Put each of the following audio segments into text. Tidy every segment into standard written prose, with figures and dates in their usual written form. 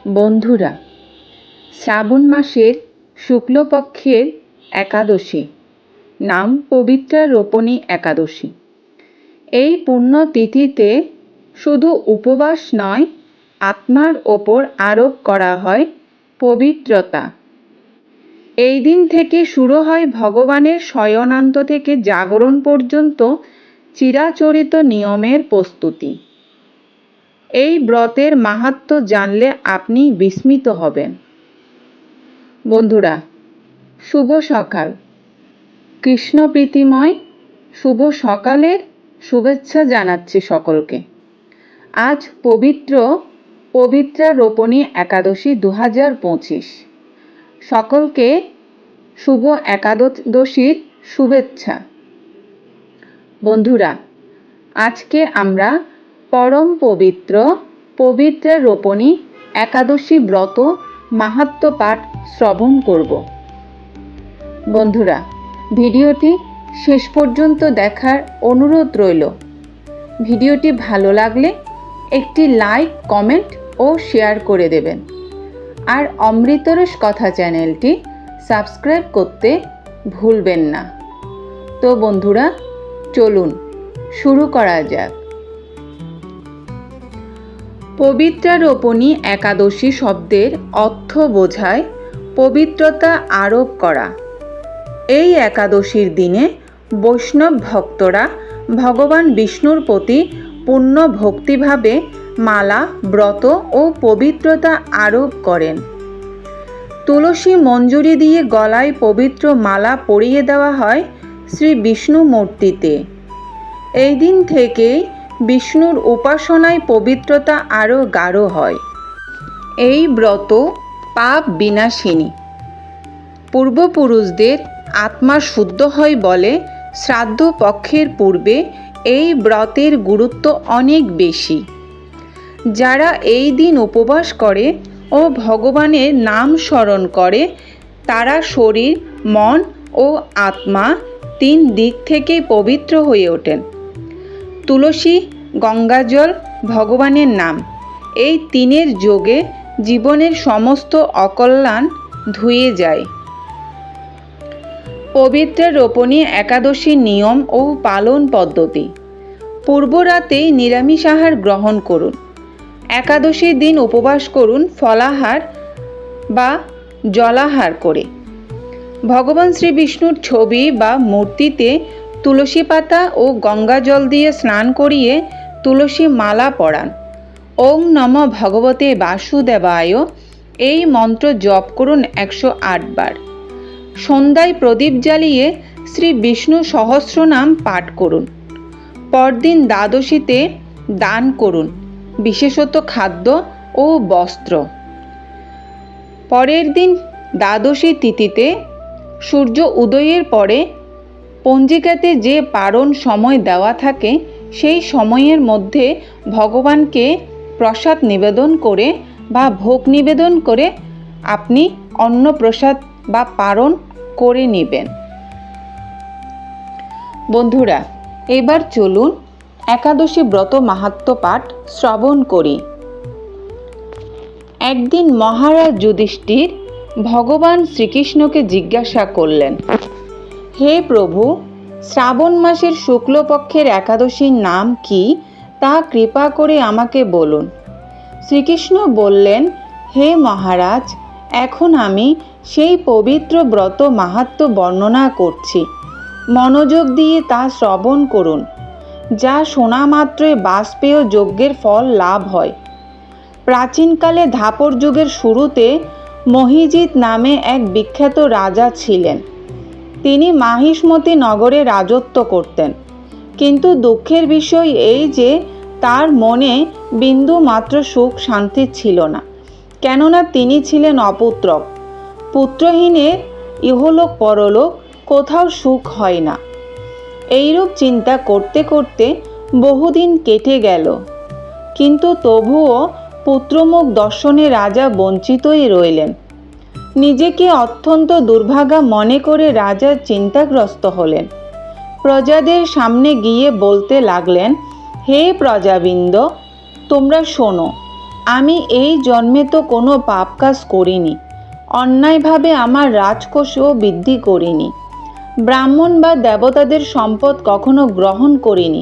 বন্ধুরা, শ্রাবণ মাসের শুক্লপক্ষের একাদশী নাম পবিত্রা রোপণী একাদশী। এই পুণ্য তিথিতে শুধু উপবাস নয়, আত্মার ওপর আরোপ করা হয় পবিত্রতা। এই দিন থেকে শুরু হয় ভগবানের শয়নান্ত থেকে জাগরণ পর্যন্ত চিরাচরিত নিয়মের প্রস্তুতি। এই ব্রতের মাহাত্ম্য জানলে আপনি বিস্মিত হবেন। বন্ধুরা, শুভ সকাল। কৃষ্ণ প্রীতিময় শুভ সকালের শুভেচ্ছা জানাচ্ছি সকলকে। আজ পবিত্রা রোপণী একাদশী 2025। সকলকে শুভ একাদশীর শুভেচ্ছা। বন্ধুরা, আজকে আমরা পরম পবিত্রা রোপণী একাদশী ব্রত মাহাত্ম্য পাঠ শ্রবণ করব। বন্ধুরা, ভিডিওটি শেষ পর্যন্ত দেখার অনুরোধ রইল। ভিডিওটি ভালো লাগলে একটি লাইক, কমেন্ট ও শেয়ার করে দেবেন। আর অমৃতরস কথা চ্যানেলটি সাবস্ক্রাইব করতে ভুলবেন না। তো বন্ধুরা, চলুন শুরু করা যাক। পবিত্রা রোপণী একাদশী শব্দের অর্থ বোঝায় পবিত্রতা আরোপ করা। এই একাদশীর দিনে বৈষ্ণব ভক্তরা ভগবান বিষ্ণুর প্রতি পূর্ণ ভক্তিভাবে মালা, ব্রত ও পবিত্রতা আরোপ করেন। তুলসী মঞ্জুরি দিয়ে গলায় পবিত্র মালা পরিয়ে দেওয়া হয় শ্রী বিষ্ণু মূর্তিতে। এই দিন থেকেই বিষ্ণুর উপাসনায় পবিত্রতা আরও গাঢ় হয়। এই ব্রত পাপ বিনাশিনী। পূর্বপুরুষদের আত্মা শুদ্ধ হয় বলে শ্রাদ্ধ পক্ষের পূর্বে এই ব্রতের গুরুত্ব অনেক বেশি। যারা এই দিন উপবাস করে ও ভগবানের নাম স্মরণ করে, তারা শরীর, মন ও আত্মা 3 দিক থেকেই পবিত্র হয়ে ওঠেন। তুলসী, গঙ্গাজল, ভগবানের নাম, এই 3-এর যোগে জীবনের সমস্ত অকল্যাণ ধুয়ে যায়। পবিত্রা রোপণী একাদশীর নিয়ম ও পালন পদ্ধতি। পূর্বরাতেই নিরামিষ আহার গ্রহণ করুন। একাদশীর দিন উপবাস করুন ফলাহার বা জলাহার করে। ভগবান শ্রী বিষ্ণুর ছবি বা মূর্তিতে তুলসী পাতা ও গঙ্গা জল দিয়ে স্নান করিয়ে তুলসী মালা পরান। ওং নম ভগবতে বাসুদেবায় এই মন্ত্র জপ করুন 108 বার। সন্ধ্যায় প্রদীপ জ্বালিয়ে শ্রী বিষ্ণু সহস্রনাম পাঠ করুন। পরদিন দ্বাদশীতে দান করুন, বিশেষত খাদ্য ও বস্ত্র। পরের দিন দ্বাদশী তিথিতে সূর্য উদয়ের পরে পঞ্জিকাতে যে পারণ সময় দেওয়া থাকে, সেই সময়ের মধ্যে ভগবানকে প্রসাদ নিবেদন করে বা ভোগ নিবেদন করে আপনি অন্নপ্রসাদ বা পারণ করে নেবেন। বন্ধুরা, এবার চলুন একাদশী ব্রত মাহাত্ম্য পাঠ শ্রবণ করি। একদিন মহারাজ যুধিষ্ঠির ভগবান শ্রীকৃষ্ণকে জিজ্ঞাসা করলেন, হে প্রভু, শ্রাবণ মাসের শুক্লপক্ষের একাদশীর নাম কি তা কৃপা করে আমাকে বলুন। শ্রীকৃষ্ণ বললেন, হে মহারাজ, এখন আমি সেই পবিত্র ব্রত মাহাত্ম্য বর্ণনা করছি। মনোযোগ দিয়ে তা শ্রবণ করুন। যা শোনা মাত্রই বাষ্পেয় যজ্ঞের ফল লাভ হয়। প্রাচীনকালে ধাপর যুগের শুরুতে মহিজিৎ নামে এক বিখ্যাত রাজা ছিলেন। তিনি মাহিষ্মতি নগরে রাজত্ব করতেন। কিন্তু দুঃখের বিষয় এই যে তার মনে বিন্দু মাত্র সুখ শান্তি ছিল না, কেননা তিনি ছিলেন অপুত্রক। পুত্রহীনের ইহলোক পরলোক কোথাও সুখ হয় না। এইরূপ চিন্তা করতে করতে বহুদিন কেটে গেল, কিন্তু তবুও পুত্রমুখ দর্শনে রাজা বঞ্চিতই রইলেন। নিজেকে অত্যন্ত দুর্ভাগা মনে করে রাজা চিন্তাগ্রস্ত হলেন। প্রজাদের সামনে গিয়ে বলতে লাগলেন, হে প্রজাবৃন্দ, তোমরা শোনো, আমি এই জন্মে তো কোনো পাপ কাজ করিনি, অন্যায়ভাবে আমার রাজকোষও বৃদ্ধি করিনি, ব্রাহ্মণ বা দেবতাদের সম্পদ কখনো গ্রহণ করিনি,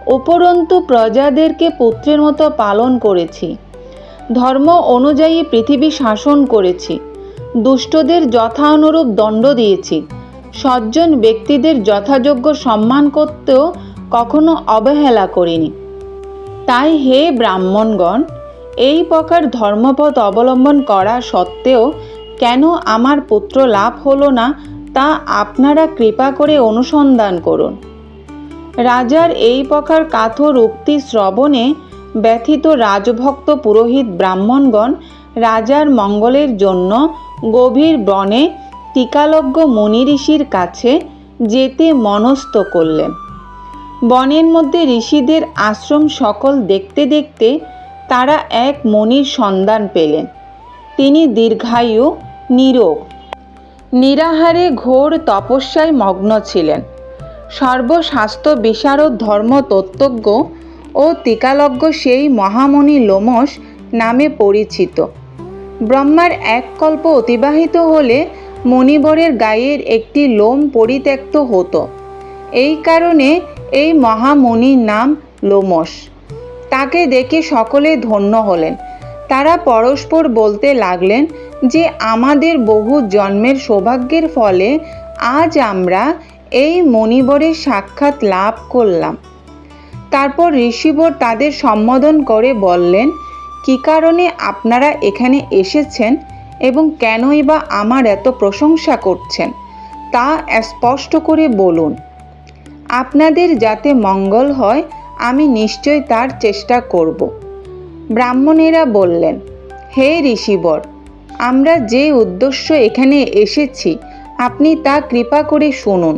উপরন্তু প্রজাদেরকে পুত্রের মতো পালন করেছি, ধর্ম অনুযায়ী পৃথিবী শাসন করেছি, দুষ্টদের যথা অনুরূপ দণ্ড দিয়েছি, সজ্জন ব্যক্তিদের যথাযোগ্য সম্মান করতেও কখনো অবহেলা করিনি। তাই হে ব্রাহ্মণগণ, এই প্রকার ধর্মপথ অবলম্বন করা সত্ত্বেও কেন আমার পুত্র লাভ হলো না তা আপনারা কৃপা করে অনুসন্ধান করুন। রাজার এই প্রকার কাথর উক্তি শ্রবণে ব্যথিত রাজভক্ত পুরোহিত ব্রাহ্মণগণ রাজার মঙ্গলের জন্য গভীর বনে টিকালজ্ঞ মুনি ঋষির কাছে যেতে মনস্থ করলেন। বনের মধ্যে ঋষিদের আশ্রম সকল দেখতে দেখতে তারা এক মুনির সন্ধান পেলেন। তিনি দীর্ঘায়ু, নিরোগ, নিরাহারে ঘোর তপস্যায় মগ্ন ছিলেন। সর্বশাস্ত্র বিশারদ ধর্মতত্ত্বজ্ঞ ও টিকালজ্ঞ সেই মহামুনি লোমশ নামে পরিচিত। ব্রহ্মার এক কল্প অতিবাহিত হলে মণিবরের গায়ের একটি লোম পরিত্যক্ত হতো। এই কারণে এই মহামুনির নাম লোমশ। তাকে দেখে সকলে ধন্য হলেন। তারা পরস্পর বলতে লাগলেন যে আমাদের বহু জন্মের সৌভাগ্যের ফলে আজ আমরা এই মণিবরের সাক্ষাৎ লাভ করলাম। তারপর ঋষিবর তাদের সম্বোধন করে বললেন, কী কারণে আপনারা এখানে এসেছেন এবং কেনই বা আমার এত প্রশংসা করছেন তা স্পষ্ট করে বলুন। আপনাদের যাতে মঙ্গল হয় আমি নিশ্চয় তার চেষ্টা করব। ব্রাহ্মণেরা বললেন, হে ঋষিবর, আমরা যে উদ্দেশ্য এখানে এসেছি আপনি তা কৃপা করে শুনুন।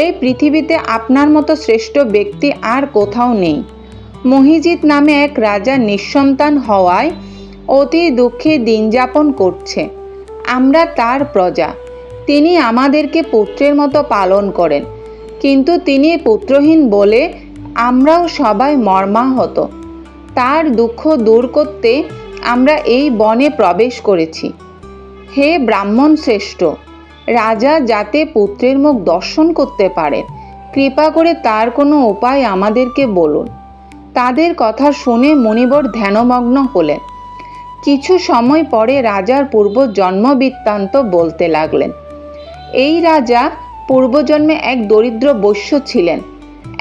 এই পৃথিবীতে আপনার মতো শ্রেষ্ঠ ব্যক্তি আর কোথাও নেই। মহিজিৎ নামে এক রাজা নিঃসন্তান হওয়ায় অতি দুঃখে দিন যাপন করছে। আমরা তার প্রজা। তিনি আমাদেরকে পুত্রের মতো পালন করেন, কিন্তু তিনি পুত্রহীন বলে আমরাও সবাই মর্মাহত। তার দুঃখ দূর করতে আমরা এই বনে প্রবেশ করেছি। হে ব্রাহ্মণ শ্রেষ্ঠ, রাজা যাতে পুত্রের মুখ দর্শন করতে পারেন, কৃপা করে তার কোনো উপায় আমাদেরকে বলুন। তাদের কথা শুনে মুনিবর ধ্যানমগ্ন হলেন। কিছু সময় পরে রাজার পূর্বজন্ম বৃত্তান্ত বলতে লাগলেন। এই রাজা পূর্বজন্মে এক দরিদ্র বৈশ্য ছিলেন।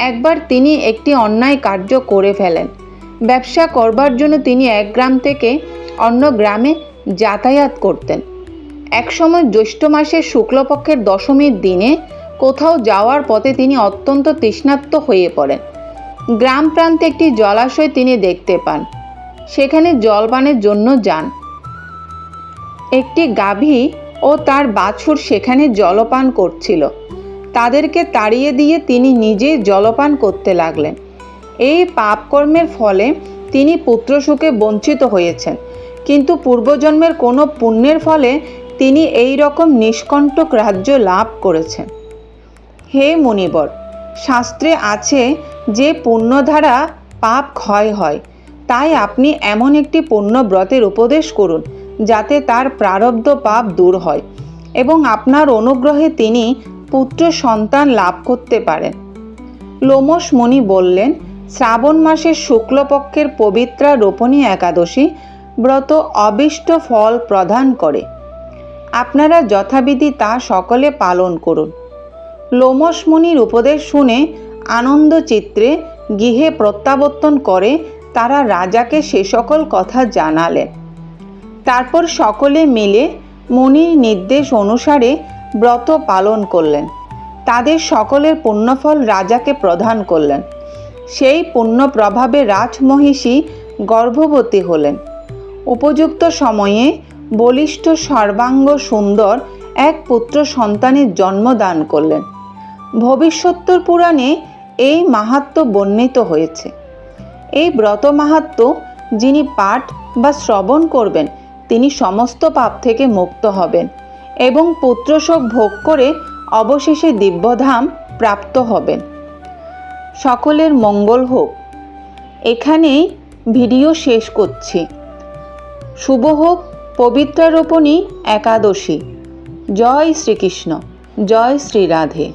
একবার তিনি একটি অন্যায় কার্য করে ফেলেন। ব্যবসা করবার জন্য তিনি এক গ্রাম থেকে অন্য গ্রামে যাতায়াত করতেন। একসময় জ্যৈষ্ঠ মাসের শুক্লপক্ষের দশমীর দিনে কোথাও যাওয়ার পথে তিনি অত্যন্ত তৃষ্ণার্ত হয়ে পড়েন। গ্রাম প্রান্তে একটি জলাশয় তিনি দেখতে পান। সেখানে জলপানের জন্য যান। একটি গাভী ও তার বাছুর সেখানে জলপান করছিল। তাদেরকে তাড়িয়ে দিয়ে তিনি নিজেই জলপান করতে লাগলেন। এই পাপকর্মের ফলে তিনি পুত্রসুখে বঞ্চিত হয়েছেন, কিন্তু পূর্বজন্মের কোনো পুণ্যের ফলে তিনি এই রকম নিষ্কণ্টক রাজ্য লাভ করেছেন। হে মুনিবর, শাস্ত্রে আছে যে পুণ্য দ্বারা পাপ ক্ষয় হয়। তাই আপনি এমন একটি পুণ্যব্রতের উপদেশ করুন যাতে তার প্রারব্ধ পাপ দূর হয় এবং আপনার অনুগ্রহে তিনি পুত্র সন্তান লাভ করতে পারেন। লোমশ মুনি বললেন, শ্রাবণ মাসের শুক্লপক্ষের পবিত্রা রোপণী একাদশী ব্রত অভীষ্ট ফল প্রদান করে। আপনারা যথাবিধি তা সকলে পালন করুন। লোমশ মুনির উপদেশ শুনে আনন্দ চিত্রে গৃহে প্রত্যাবর্তন করে তারা রাজাকে সে সকল কথা জানালেন। তারপর সকলে মিলে মুনির নির্দেশ অনুসারে ব্রত পালন করলেন। তাদের সকলের পুণ্যফল রাজাকে প্রদান করলেন। সেই পুণ্য প্রভাবে রাজমহিষী গর্ভবতী হলেন। উপযুক্ত সময়ে বলিষ্ঠ সর্বাঙ্গ সুন্দর এক পুত্র সন্তানের জন্মদান করলেন। ভবিষ্যত্তর পুরাণে এই মাহাত্ম্য বর্ণিত হয়েছে। এই ব্রত মাহাত্ম্য যিনি পাঠ বা শ্রবণ করবেন তিনি সমস্ত পাপ থেকে মুক্ত হবেন এবং পুত্রশোক ভোগ করে অবশেষে দিব্যধাম প্রাপ্ত হবেন। সকলের মঙ্গল হোক। এখানেই ভিডিও শেষ করছি। শুভ হোক পবিত্রারোপণী একাদশী। জয় শ্রীকৃষ্ণ, জয় শ্রী রাধে।